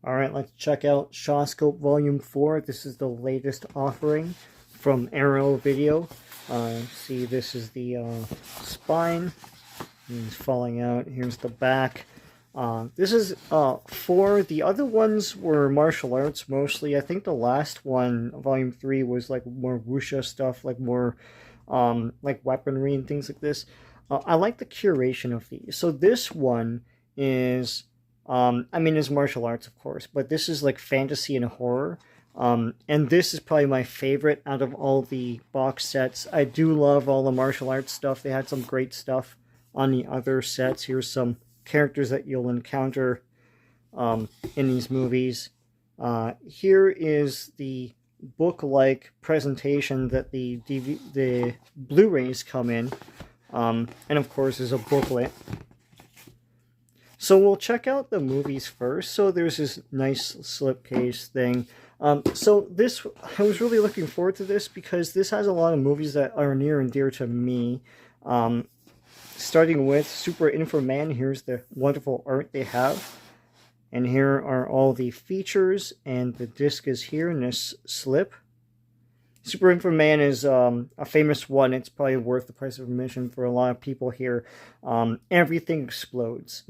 Alright, let's check out SHAWSCOPE Volume 4. This is the latest offering from Arrow Video. See, this is the spine. It's falling out. Here's the back. This is 4. The other ones were martial arts mostly. I think the last one, Volume 3, was like more wuxia stuff, like more like weaponry and things like this. I like the curation of these. So this one is... I mean, it's martial arts, of course, but this is like fantasy and horror. And this is probably my favorite out of all the box sets. I do love all the martial arts stuff. They had some great stuff on the other sets. Here's some characters that you'll encounter in these movies. Here is the book-like presentation that the Blu-rays come in. And of course, there's a booklet. So we'll check out the movies first. So there's this nice slipcase thing. So this, I was really looking forward to this because this has a lot of movies that are near and dear to me. Starting with Super Inframan, here's the wonderful art they have. And here are all the features, and the disc is here in this slip. Super Inframan is a famous one. It's probably worth the price of admission for a lot of people here. Everything explodes.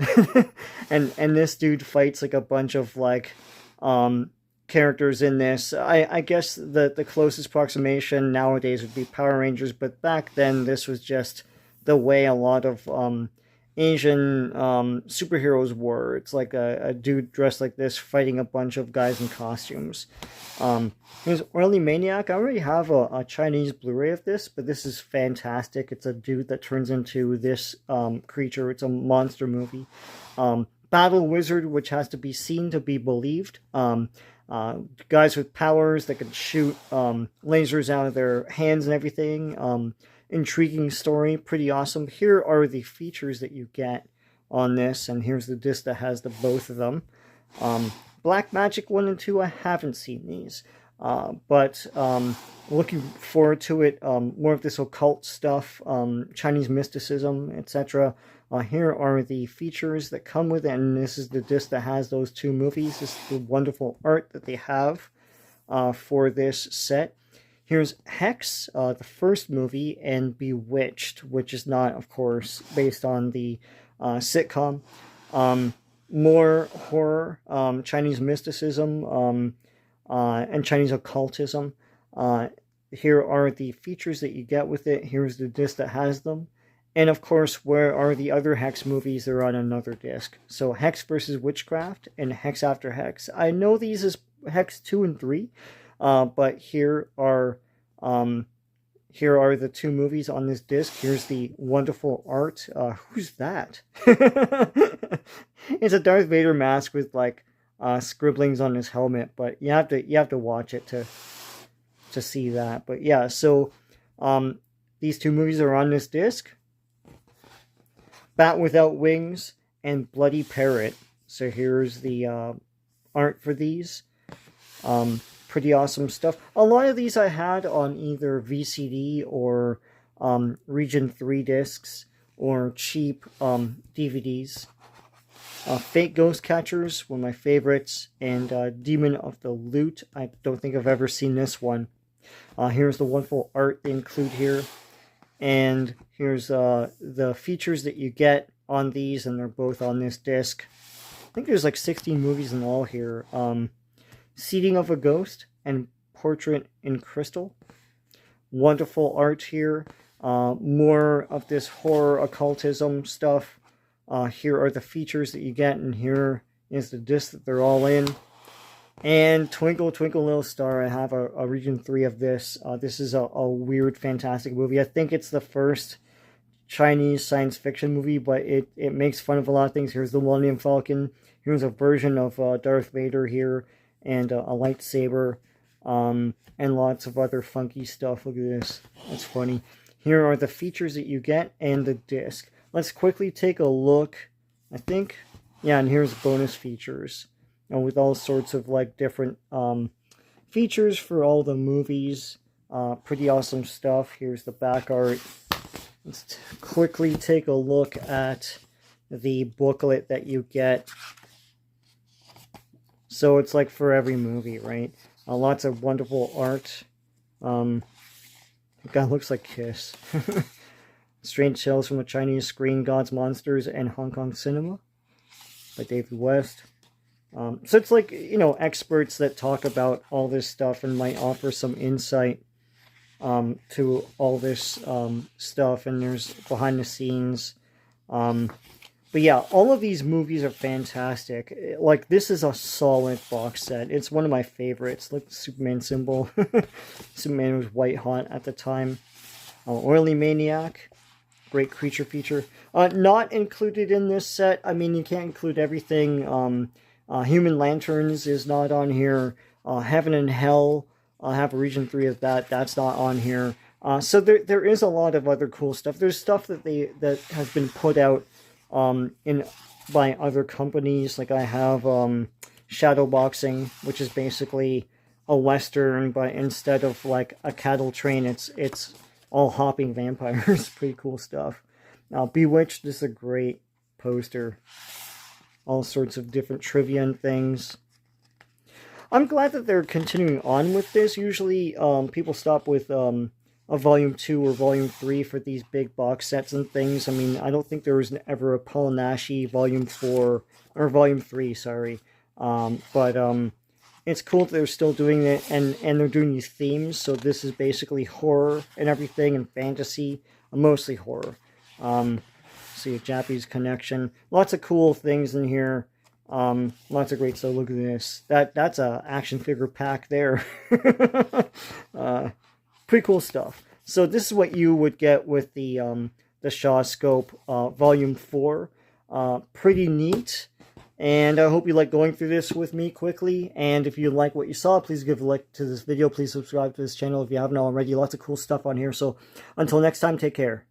and this dude fights like a bunch of like characters in this. I guess the closest approximation nowadays would be Power Rangers, but back then this was just the way a lot of Asian superheroes were. It's like a dude dressed like this fighting a bunch of guys in costumes. Here's Oily Maniac. I already have a Chinese Blu-ray of this, but this is fantastic. It's a dude that turns into this creature. It's a monster movie. Battle Wizard, which has to be seen to be believed. Guys with powers that can shoot lasers out of their hands and everything. Intriguing story, pretty awesome. Here are the features that you get on this, and here's the disc that has the both of them. Black Magic 1 and 2, I haven't seen these, but looking forward to it. More of this occult stuff, Chinese mysticism, etc. Here are the features that come with it, and this is the disc that has those 2 movies. This is the wonderful art that they have for this set. Here's Hex, the first movie, and Bewitched, which is not, of course, based on the sitcom. More horror, Chinese mysticism, and Chinese occultism. Here are the features that you get with it. Here's the disc that has them. And, of course, where are the other Hex movies? They're on another disc. So Hex versus Witchcraft and Hex After Hex. I know these as Hex 2 and 3. But here are the 2 movies on this disc. Here's the wonderful art. Who's that? It's a Darth Vader mask with like scribblings on his helmet, but you have to watch it to see that. But yeah, so these 2 movies are on this disc. Bat Without Wings and Bloody Parrot. So here's the art for these. Pretty awesome stuff. A lot of these I had on either VCD or Region 3 discs or cheap DVDs. Fate Ghost Catchers, one of my favorites, and Demon of the Loot. I don't think I've ever seen this one. Here's the wonderful art they include here. And here's the features that you get on these, and they're both on this disc. I think there's like 16 movies in all here. Seeding of a Ghost and Portrait in Crystal. Wonderful art here. More of this horror occultism stuff. Here are the features that you get, and here is the disc that they're all in. And Twinkle Twinkle Little Star. I have a Region 3 of this. This is a weird, fantastic movie. I think it's the first Chinese science fiction movie, but it makes fun of a lot of things. Here's the Millennium Falcon. Here's a version of Darth Vader here. And a lightsaber, and lots of other funky stuff. Look at this. That's funny. Here are the features that you get and the disc. Let's quickly take a look. I think, yeah, and here's bonus features. With all sorts of like different features for all the movies. Pretty awesome stuff. Here's the back art. Let's quickly take a look at the booklet that you get. So it's like for every movie, right? Lots of wonderful art. The guy looks like Kiss. Strange Tales from the Chinese Screen, Gods, Monsters, and Hong Kong Cinema by David West. So it's like, you know, experts that talk about all this stuff and might offer some insight to all this stuff, and there's behind the scenes. But yeah, all of these movies are fantastic. Like, this is a solid box set. It's one of my favorites. Look, the Superman symbol. Superman was white hot at the time. Oily Maniac. Great creature feature. Not included in this set. I mean, you can't include everything. Human Lanterns is not on here. Heaven and Hell. I'll have Region 3 of that. That's not on here. So there is a lot of other cool stuff. There's stuff that has been put out by other companies. Like I have Shadow Boxing, which is basically a Western, but instead of like a cattle train, it's all hopping vampires. Pretty cool stuff. Bewitched, this is a great poster. All sorts of different trivia and things. I'm glad that they're continuing on with this. Usually people stop with a Volume 2 or Volume 3 for these big box sets and things. I mean, I don't think there was ever a Paul Nashi Volume 4, or Volume 3, sorry. But it's cool that they're still doing it, and they're doing these themes. So this is basically horror and everything, and fantasy, mostly horror. See a Japanese connection. Lots of cool things in here. Lots of great stuff. Look at this. That's a action figure pack there. Pretty cool stuff. So this is what you would get with the SHAWSCOPE Volume 4. Pretty neat. And I hope you like going through this with me quickly. And if you like what you saw, please give a like to this video. Please subscribe to this channel if you haven't already. Lots of cool stuff on here. So until next time, take care.